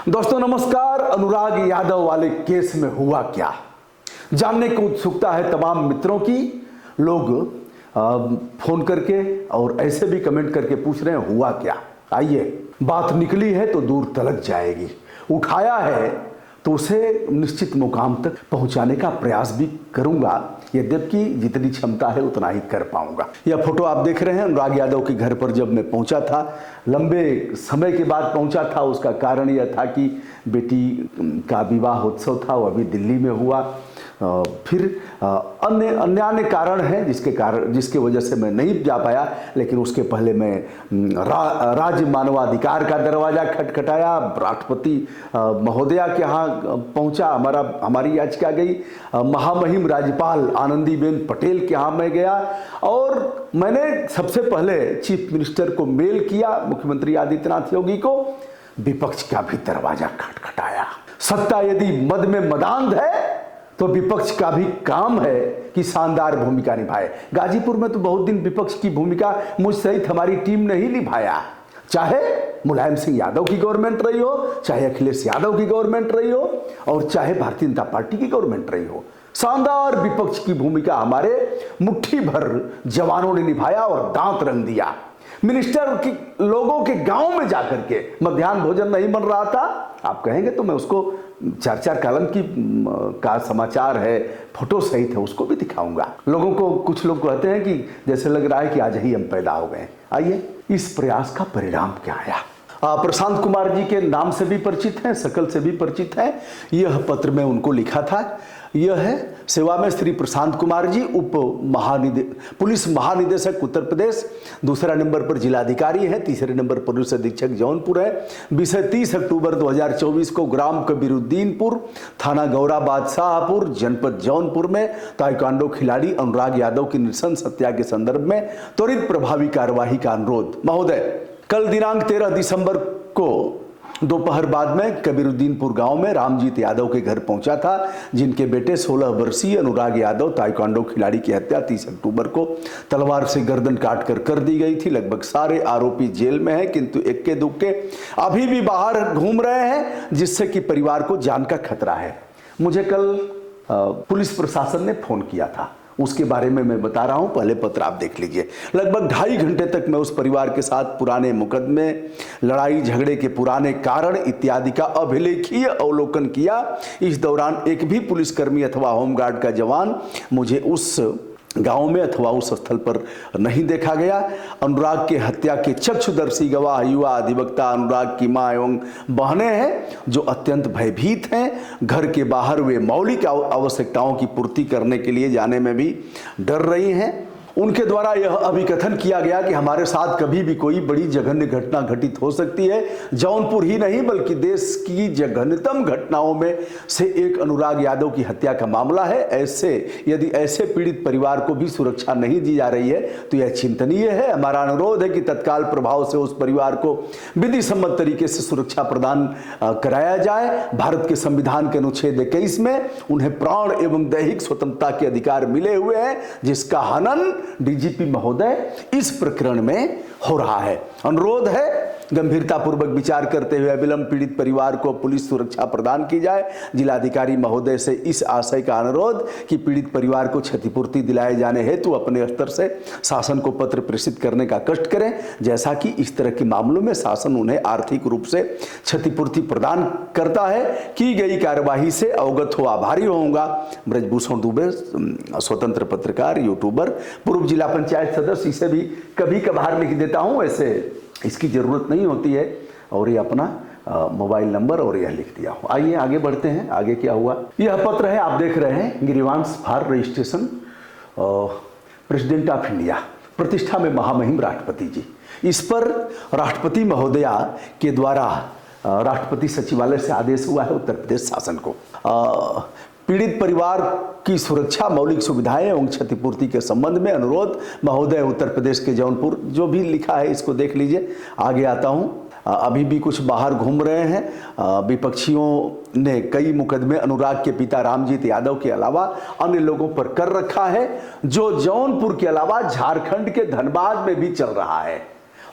दोस्तों नमस्कार। अनुराग यादव वाले केस में हुआ क्या, जानने की उत्सुकता है तमाम मित्रों की। लोग फोन करके और ऐसे भी कमेंट करके पूछ रहे हैं हुआ क्या। आइए, बात निकली है तो दूर तलक जाएगी, उठाया है तो उसे निश्चित मुकाम तक पहुंचाने का प्रयास भी करूंगा, यद्यपि जितनी क्षमता है उतना ही कर पाऊंगा। यह फोटो आप देख रहे हैं अनुराग यादव के घर पर जब मैं पहुंचा था, लंबे समय के बाद पहुंचा था। उसका कारण यह था कि बेटी का विवाह उत्सव था, वह अभी दिल्ली में हुआ। फिर अन्य कारण हैं जिसके वजह से मैं नहीं जा पाया, लेकिन उसके पहले मैं राज्य मानवाधिकार का दरवाजा खटखटाया, राष्ट्रपति महोदया के यहाँ पहुंचा, हमारी याचिका गई, महामहिम राज्यपाल आनंदीबेन पटेल के यहाँ मैं गया और मैंने सबसे पहले चीफ मिनिस्टर को मेल किया, मुख्यमंत्री आदित्यनाथ योगी को। विपक्ष का भी दरवाजा खटखटाया। सत्ता यदि मद में मदांध है तो विपक्ष का भी काम है कि शानदार भूमिका निभाए। गाजीपुर में तो बहुत दिन विपक्ष की भूमिका मुझ सहित हमारी टीम ने ही निभाया, चाहे मुलायम सिंह यादव की गवर्नमेंट रही हो, चाहे अखिलेश यादव की गवर्नमेंट रही हो और चाहे भारतीय जनता पार्टी की गवर्नमेंट रही हो। शानदार विपक्ष की भूमिका हमारे मुट्ठी भर जवानों ने निभाया और दांत रंग दिया। मिनिस्टर की लोगों के गांव में जाकर के मध्याह्न भोजन नहीं बन रहा था, आप कहेंगे तो मैं उसको 4-4 कॉलम की का समाचार है, फोटो सहित है, उसको भी दिखाऊंगा। लोगों को, कुछ लोग कहते हैं कि जैसे लग रहा है कि आज ही हम पैदा हो गए। आइए, इस प्रयास का परिणाम क्या आया। प्रशांत कुमार जी के नाम से भी परिचित हैं, शकल से भी परिचित हैं। यह पत्र में उनको लिखा था। यह है सेवा में श्री प्रशांत कुमार जी, पुलिस महानिदेशक उत्तर प्रदेश। दूसरा नंबर पर जिलाधिकारी है, तीसरे नंबर पर पुलिस अधीक्षक जौनपुर है। विषय 30 अक्टूबर 2024 को ग्राम कबीरुद्दीनपुर, थाना गौरा बादशाहपुर, जनपद जौनपुर में ताइक्वांडो खिलाड़ी अनुराग यादव की नृशंस हत्या के संदर्भ में त्वरित प्रभावी कार्यवाही का अनुरोध। महोदय, कल दिनांक 13 दिसंबर को दोपहर बाद में कबीरुद्दीनपुर गांव में रामजीत यादव के घर पहुंचा था, जिनके बेटे 16 वर्षीय अनुराग यादव ताइक्वांडो खिलाड़ी की हत्या 30 अक्टूबर को तलवार से गर्दन काटकर कर दी गई थी। लगभग सारे आरोपी जेल में हैं, किंतु इक्के दुक्के अभी भी बाहर घूम रहे हैं, जिससे कि परिवार को जान का खतरा है। मुझे कल पुलिस प्रशासन ने फोन किया था, उसके बारे में मैं बता रहा हूं, पहले पत्र आप देख लीजिए। लगभग 2.5 घंटे तक मैं उस परिवार के साथ पुराने मुकदमे, लड़ाई झगड़े के पुराने कारण इत्यादि का अभिलेखीय अवलोकन किया। इस दौरान एक भी पुलिसकर्मी अथवा होमगार्ड का जवान मुझे उस गांव में अथवा उस स्थल पर नहीं देखा गया। अनुराग के हत्या के चक्षुदर्शी गवाह युवा अधिवक्ता अनुराग की मां एवं बहनें हैं, जो अत्यंत भयभीत हैं। घर के बाहर वे मौलिक आवश्यकताओं की पूर्ति करने के लिए जाने में भी डर रही हैं। उनके द्वारा यह अभिकथन किया गया कि हमारे साथ कभी भी कोई बड़ी जघन्य घटना घटित हो सकती है। जौनपुर ही नहीं बल्कि देश की जघन्यतम घटनाओं में से एक अनुराग यादव की हत्या का मामला है। यदि ऐसे पीड़ित परिवार को भी सुरक्षा नहीं दी जा रही है तो यह चिंतनीय है। हमारा अनुरोध है कि तत्काल प्रभाव से उस परिवार को विधि सम्मत तरीके से सुरक्षा प्रदान कराया जाए। भारत के संविधान के अनुच्छेद 21 में उन्हें प्राण एवं दैहिक स्वतंत्रता के अधिकार मिले हुए हैं, जिसका हनन डीजीपी महोदय इस प्रकरण में हो रहा है। अनुरोध है गंभीरतापूर्वक विचार करते हुए अविलंब पीड़ित परिवार को पुलिस सुरक्षा प्रदान की जाए। जिलाधिकारी महोदय से इस आशय का अनुरोध कि पीड़ित परिवार को क्षतिपूर्ति दिलाए जाने हेतु अपने स्तर से शासन को पत्र प्रेषित करने का कष्ट करें, जैसा कि इस तरह के मामलों में शासन उन्हें आर्थिक रूप से क्षतिपूर्ति प्रदान करता है। की गई कार्यवाही से अवगत हो आभारी होऊंगा। ब्रजभूषण दुबे, स्वतंत्र पत्रकार, यूट्यूबर, पूर्व जिला पंचायत सदस्य। इसे भी कभी कभार लिख देता हूं, ऐसे इसकी जरूरत नहीं होती है, और ये अपना मोबाइल नंबर और यह लिख दिया हूं। आइए आगे बढ़ते हैं। आगे क्या हुआ, यह पत्र है, आप देख रहे हैं, गिरीवांश for registration president of India, प्रतिष्ठा में महामहिम राष्ट्रपति जी। इस पर राष्ट्रपति महोदया के द्वारा राष्ट्रपति सचिवालय से आदेश हुआ है उत्तर प्रदेश शासन को। पीड़ित परिवार की सुरक्षा, मौलिक सुविधाएं एवं क्षतिपूर्ति के संबंध में अनुरोध महोदय उत्तर प्रदेश के जौनपुर। जो भी लिखा है इसको देख लीजिए। आगे आता हूं। अभी भी कुछ बाहर घूम रहे हैं। विपक्षियों ने कई मुकदमे अनुराग के पिता रामजीत यादव के अलावा अन्य लोगों पर कर रखा है, जो जौनपुर के अलावा झारखंड के धनबाद में भी चल रहा है।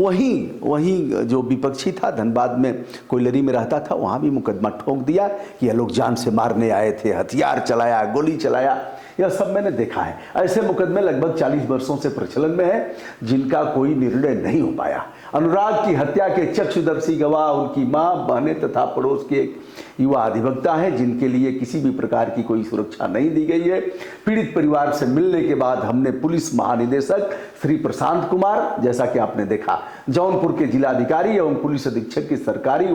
वहीं जो विपक्षी था धनबाद में कोयलरी में रहता था, वहाँ भी मुकदमा ठोक दिया कि ये लोग जान से मारने आए थे, हथियार चलाया, गोली चलाया। यह सब मैंने देखा है। ऐसे मुकदमे लगभग 40 वर्षों से प्रचलन में है, जिनका कोई निर्णय नहीं हो पाया। अनुराग की हत्या के चक्षुदर्शी गवाह उनकी मां, बहनें तथा पड़ोस के एक युवा अधिवक्ता हैं, जिनके लिए किसी भी प्रकार की कोई सुरक्षा नहीं दी गई है। पीड़ित परिवार से मिलने के बाद हमने पुलिस महानिदेशक श्री प्रशांत कुमार, जैसा कि आपने देखा, जौनपुर के जिलाधिकारी एवं पुलिस अधीक्षक की सरकारी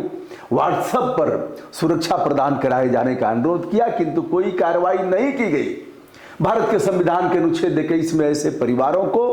व्हाट्सएप पर सुरक्षा प्रदान कराए जाने का अनुरोध किया, किंतु कोई कार्रवाई नहीं की गई। भारत के संविधान के अनुच्छेद 21 में ऐसे परिवारों को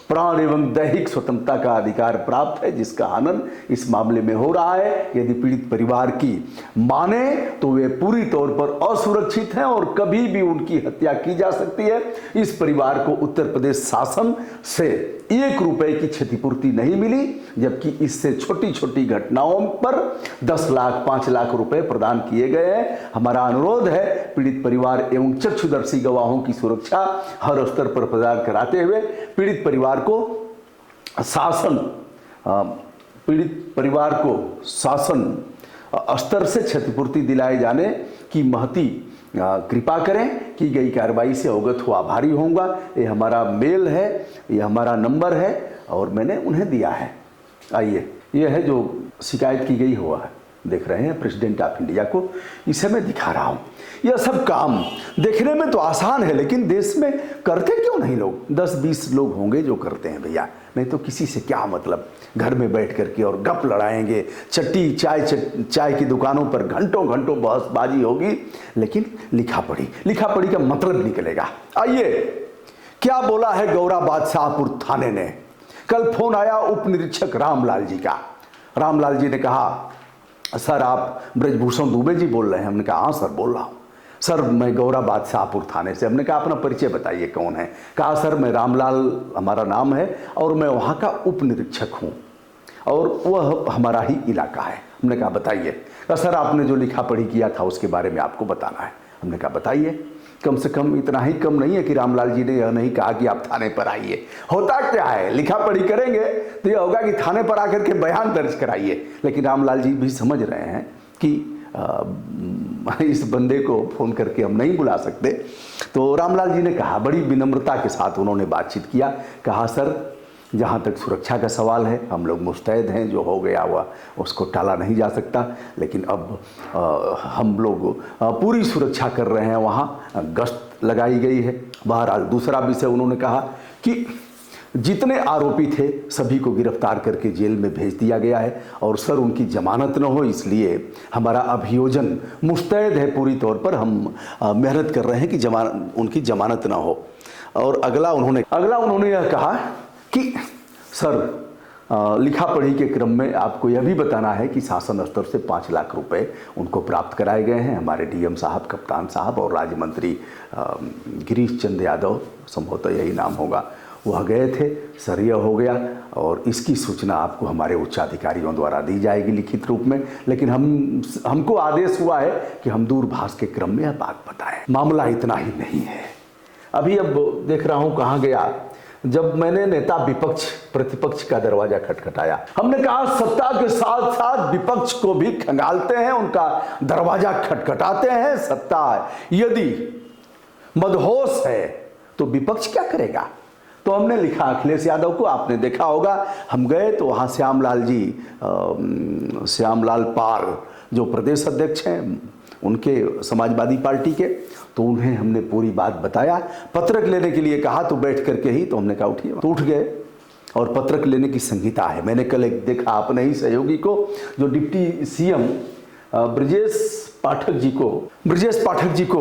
प्राण एवं दैहिक स्वतंत्रता का अधिकार प्राप्त है, जिसका हनन इस मामले में हो रहा है। यदि पीड़ित परिवार की माने तो वे पूरी तौर पर असुरक्षित हैं और कभी भी उनकी हत्या की जा सकती है। इस परिवार को उत्तर प्रदेश शासन से 1 रुपए की क्षतिपूर्ति नहीं मिली, जबकि इससे छोटी छोटी घटनाओं पर 10 लाख 5 लाख रुपए प्रदान किए गए हैं। हमारा अनुरोध है पीड़ित परिवार एवं चक्षुदर्शी गवाहों की सुरक्षा हर स्तर पर प्रदान कराते हुए पीड़ित परिवार को शासन स्तर से क्षतिपूर्ति दिलाए जाने की महती कृपा करें। की गई कार्रवाई से अवगत हो आभारी होऊंगा। ये हमारा मेल है, ये हमारा नंबर है और मैंने उन्हें दिया है। आइए, ये है जो शिकायत की गई हुआ है, देख रहे हैं प्रेसिडेंट ऑफ इंडिया को, इसे मैं दिखा रहा हूँ। यह सब काम देखने में तो आसान है, लेकिन देश में करते क्यों नहीं लोग? 10-20 लोग होंगे जो करते हैं भैया, नहीं तो किसी से क्या मतलब। घर में बैठ करके और गप लड़ाएंगे, चाय की दुकानों पर घंटों घंटों बहसबाजी होगी, लेकिन लिखा पढ़ी का मतलब निकलेगा। आइए, क्या बोला है गौरा बादशाहपुर थाने ने। कल फोन आया उप निरीक्षक रामलाल जी का। रामलाल जी ने कहा, सर आप ब्रजभूषण दुबे जी बोल रहे हैं? हमने कहा हाँ सर बोल रहा हूँ। सर मैं गौरा बादशाहपुर थाने से। हमने कहा अपना परिचय बताइए कौन है? कहा सर मैं रामलाल हमारा नाम है और मैं वहाँ का उप निरीक्षक हूँ और वह हमारा ही इलाका है। हमने कहा बताइए। कहा सर आपने जो लिखा पढ़ी किया था उसके बारे में आपको बताना है। हमने कहा बताइए। कम से कम इतना ही कम नहीं है कि रामलाल जी ने यह नहीं कहा कि आप थाने पर आइए। होता क्या है, लिखा पढ़ी करेंगे तो यह होगा कि थाने पर आकर के बयान दर्ज कराइए। लेकिन रामलाल जी भी समझ रहे हैं कि इस बंदे को फोन करके हम नहीं बुला सकते। तो रामलाल जी ने कहा, बड़ी विनम्रता के साथ उन्होंने बातचीत किया। कहा सर जहाँ तक सुरक्षा का सवाल है हम लोग मुस्तैद हैं, जो हो गया हुआ उसको टाला नहीं जा सकता, लेकिन अब हम लोग पूरी सुरक्षा कर रहे हैं, वहाँ गश्त लगाई गई है। बहरहाल दूसरा विषय उन्होंने कहा कि जितने आरोपी थे सभी को गिरफ्तार करके जेल में भेज दिया गया है और सर उनकी जमानत न हो, इसलिए हमारा अभियोजन मुस्तैद है पूरी तौर पर। हम मेहनत कर रहे हैं कि उनकी जमानत ना हो। और अगला उन्होंने यह कहा कि सर लिखा पढ़ी के क्रम में आपको यह भी बताना है कि शासन स्तर से 5 लाख रुपए उनको प्राप्त कराए गए हैं। हमारे डीएम साहब, कप्तान साहब और राज्य मंत्री गिरीश चंद्र यादव, संभवतः यही नाम होगा, वह गए थे। सर यह हो गया और इसकी सूचना आपको हमारे उच्चाधिकारियों द्वारा दी जाएगी लिखित रूप में। लेकिन हमको आदेश हुआ है कि हम दूरभाष के क्रम में यह बात बताएं। मामला इतना ही नहीं है। अभी अब देख रहा हूँ कहाँ गया, जब मैंने नेता विपक्ष प्रतिपक्ष का दरवाजा खटखटाया। हमने कहा सत्ता के साथ साथ विपक्ष को भी खंगालते हैं, उनका दरवाजा खटखटाते हैं। सत्ता यदि मदहोश है तो विपक्ष क्या करेगा? तो हमने लिखा अखिलेश यादव को, आपने देखा होगा, हम गए तो वहाँ श्यामलाल पाल जो प्रदेश अध्यक्ष हैं उनके समाजवादी पार्टी के, तो उन्हें हमने पूरी बात बताया। पत्रक लेने के लिए कहा तो बैठ करके ही, तो हमने कहा उठिए, तो उठ गए और पत्रक लेने की संहिता है। मैंने कल एक देखा अपने ही सहयोगी को जो डिप्टी सीएम ब्रजेश पाठक जी को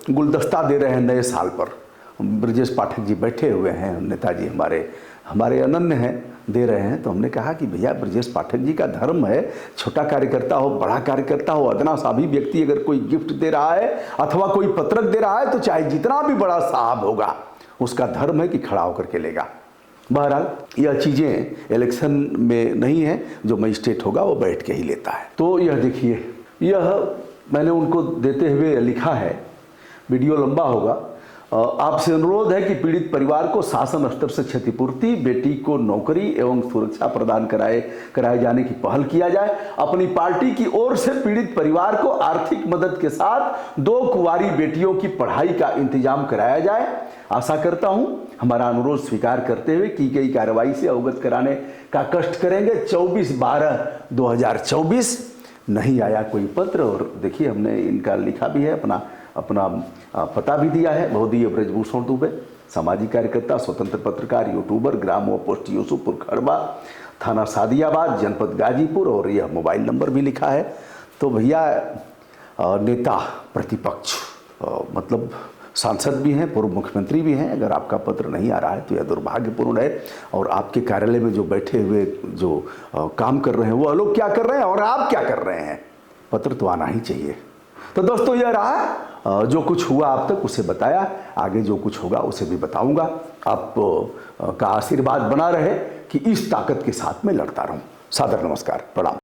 गुलदस्ता दे रहे हैं नए साल पर। ब्रजेश पाठक जी बैठे हुए हैं, नेताजी हमारे अनन्य हैं, दे रहे हैं। तो हमने कहा कि भैया ब्रजेश पाठक जी का धर्म है, छोटा कार्यकर्ता हो बड़ा कार्यकर्ता हो, अदना सा भी व्यक्ति अगर कोई गिफ्ट दे रहा है अथवा कोई पत्रक दे रहा है तो चाहे जितना भी बड़ा साहब होगा उसका धर्म है कि खड़ा होकर के लेगा। बहरहाल यह चीज़ें इलेक्शन में नहीं है, जो मजिस्ट्रेट होगा वो बैठ के ही लेता है। तो यह देखिए, यह मैंने उनको देते हुए लिखा है, वीडियो लंबा होगा आपसे अनुरोध है कि पीड़ित परिवार को शासन स्तर से क्षतिपूर्ति, बेटी को नौकरी एवं सुरक्षा प्रदान कराए जाने की पहल किया जाए। अपनी पार्टी की ओर से पीड़ित परिवार को आर्थिक मदद के साथ 2 कुंवारी बेटियों की पढ़ाई का इंतजाम कराया जाए। आशा करता हूं हमारा अनुरोध स्वीकार करते हुए की गई कार्रवाई से अवगत कराने का कष्ट करेंगे। 24/12/2024 नहीं आया कोई पत्र, और देखिए हमने इनका लिखा भी है, अपना पता भी दिया है। बहुदीय ब्रजभूषण दुबे, सामाजिक कार्यकर्ता, स्वतंत्र पत्रकार, यूट्यूबर, ग्राम व पोस्ट यूसुफपुर खड़बा, थाना सादियाबाद, जनपद गाजीपुर, और यह मोबाइल नंबर भी लिखा है। तो भैया नेता प्रतिपक्ष मतलब सांसद भी हैं, पूर्व मुख्यमंत्री भी हैं, अगर आपका पत्र नहीं आ रहा है तो यह दुर्भाग्यपूर्ण है। और आपके कार्यालय में जो बैठे हुए जो काम कर रहे हैं वो लोग क्या कर रहे हैं और आप क्या कर रहे हैं, पत्र तो आना ही चाहिए। तो दोस्तों यह रहा, जो कुछ हुआ अब तक उसे बताया, आगे जो कुछ होगा उसे भी बताऊंगा। आप का आशीर्वाद बना रहे कि इस ताकत के साथ में लड़ता रहूं। सादर नमस्कार, प्रणाम।